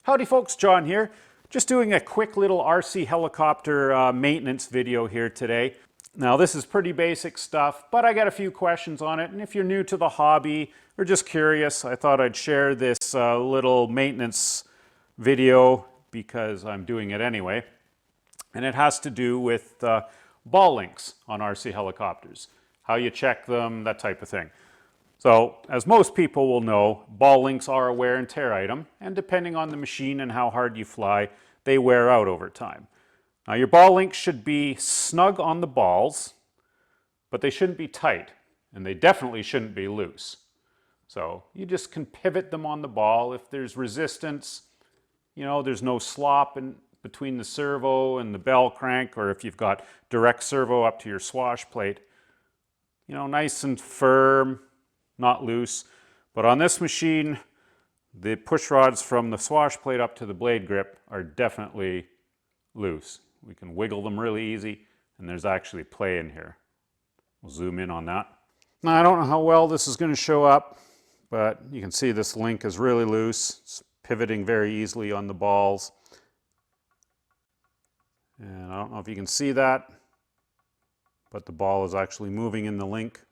Howdy folks, John here. Just doing a quick little RC helicopter maintenance video here today. Now this is pretty basic stuff, but I got a few questions on it, and if you're new to the hobby or just curious, I thought I'd share this little maintenance video because I'm doing it anyway. And it has to do with ball links on RC helicopters, how you check them, that type of thing. So, as most people will know, ball links are a wear and tear item, and depending on the machine and how hard you fly, they wear out over time. Now your ball links should be snug on the balls, but they shouldn't be tight, and they definitely shouldn't be loose. So you just can pivot them on the ball. If there's resistance, there's no slop in between the servo and the bell crank, or if you've got direct servo up to your swash plate, nice and firm, not loose. But on this machine, the push rods from the swash plate up to the blade grip are definitely loose. We can wiggle them really easy, and there's actually play in here. We'll zoom in on that. Now I don't know how well this is going to show up, but you can see this link is really loose. It's pivoting very easily on the balls. And I don't know if you can see that, but the ball is actually moving in the link.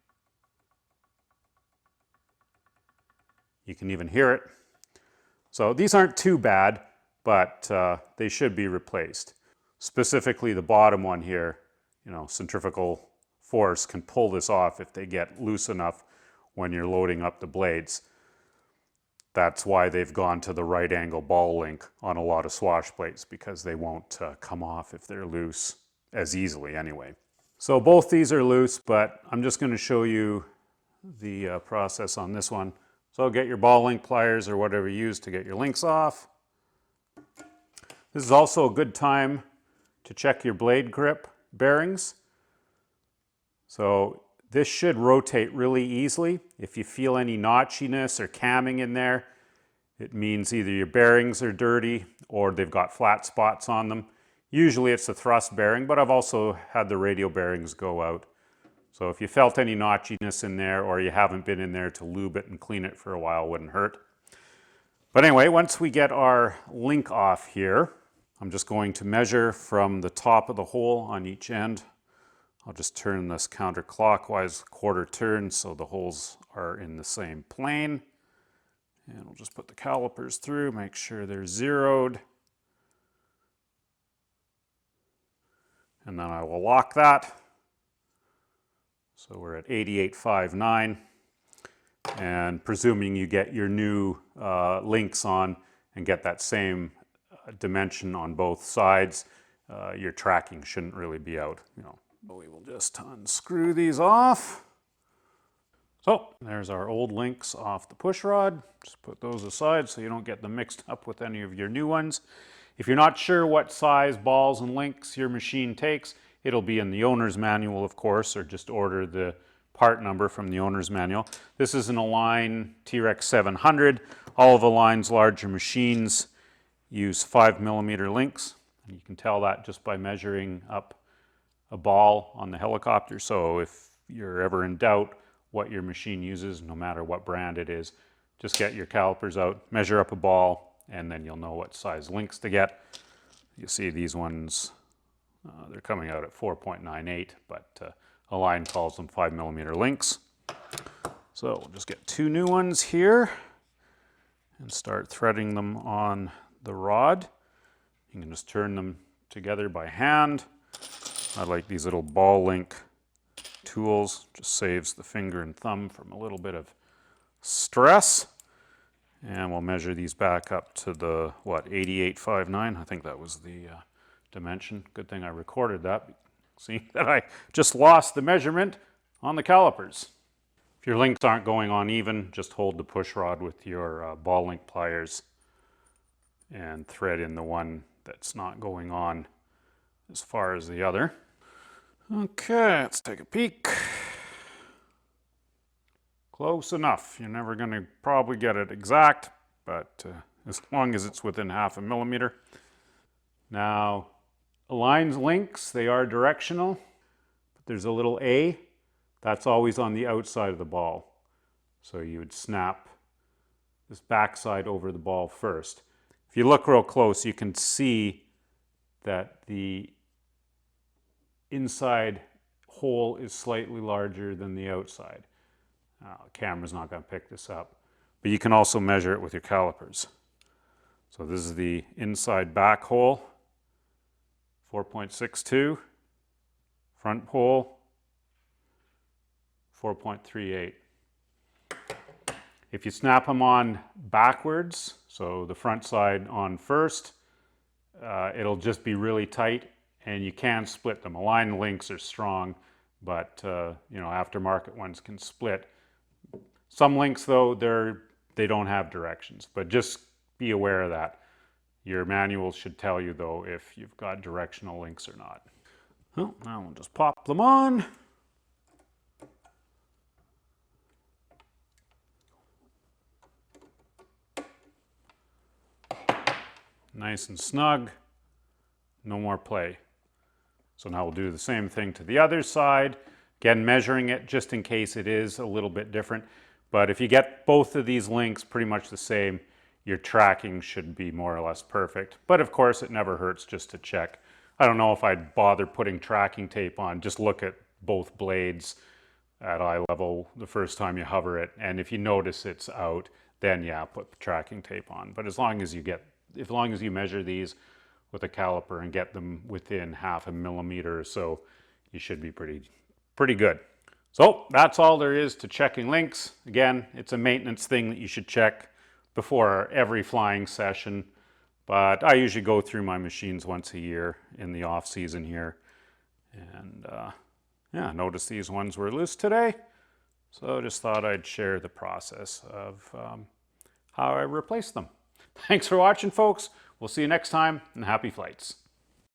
You can even hear it. So these aren't too bad, but they should be replaced. Specifically the bottom one here, centrifugal force can pull this off if they get loose enough when you're loading up the blades. That's why they've gone to the right angle ball link on a lot of swash plates, because they won't come off if they're loose as easily anyway. So both these are loose, but I'm just going to show you the process on this one. So get your ball link pliers or whatever you use to get your links off. This is also a good time to check your blade grip bearings. So this should rotate really easily. If you feel any notchiness or camming in there, it means either your bearings are dirty or they've got flat spots on them. Usually it's the thrust bearing, but I've also had the radial bearings go out. So if you felt any notchiness in there, or you haven't been in there to lube it and clean it for a while, it wouldn't hurt. But anyway, once we get our link off here, I'm just going to measure from the top of the hole on each end. I'll just turn this counterclockwise quarter turn so the holes are in the same plane. And we'll just put the calipers through, make sure they're zeroed. And then I will lock that. So we're at 88.59, and presuming you get your new links on and get that same dimension on both sides, your tracking shouldn't really be out. We will just unscrew these off. So there's our old links off the push rod. Just put those aside so you don't get them mixed up with any of your new ones. If you're not sure what size balls and links your machine takes, it'll be in the owner's manual, of course, or just order the part number from the owner's manual. This is an Align T-Rex 700. All of Align's larger machines use 5mm links. You can tell that just by measuring up a ball on the helicopter. So if you're ever in doubt what your machine uses, no matter what brand it is, just get your calipers out, measure up a ball, and then you'll know what size links to get. You see these ones, they're coming out at 4.98, but Align calls them 5mm links. So we'll just get two new ones here and start threading them on the rod. You can just turn them together by hand. I like these little ball link tools, just saves the finger and thumb from a little bit of stress. And we'll measure these back up to the, 88.59. I think that was the dimension. Good thing I recorded that, seeing that I just lost the measurement on the calipers. If your links aren't going on even, just hold the push rod with your ball link pliers and thread in the one that's not going on as far as the other. Okay, let's take a peek. Close enough. You're never going to probably get it exact, but as long as it's within 0.5 millimeter. Now, Align's links, they are directional, but there's a little A. That's always on the outside of the ball. So you would snap this backside over the ball first. If you look real close, you can see that the inside hole is slightly larger than the outside. The camera's not going to pick this up, but you can also measure it with your calipers. So this is the inside back hole, 4.62, front hole, 4.38. If you snap them on backwards, so the front side on first, it'll just be really tight, and you can split them. Aligned links are strong, but you know, aftermarket ones can split. Some links though, they don't have directions, but just be aware of that. Your manuals should tell you though if you've got directional links or not. Well, now we'll just pop them on. Nice and snug, no more play. So now we'll do the same thing to the other side. Again, measuring it just in case it is a little bit different. But if you get both of these links pretty much the same, your tracking should be more or less perfect. But of course, it never hurts just to check. I don't know if I'd bother putting tracking tape on. Just look at both blades at eye level the first time you hover it. And if you notice it's out, then yeah, put the tracking tape on. But as long as you measure these with a caliper and get them within 0.5 millimeter or so, you should be pretty good. So that's all there is to checking links. Again, it's a maintenance thing that you should check before every flying session, but I usually go through my machines once a year in the off season here. And yeah, notice these ones were loose today, so just thought I'd share the process of how I replace them. Thanks for watching, folks. We'll see you next time, and happy flights.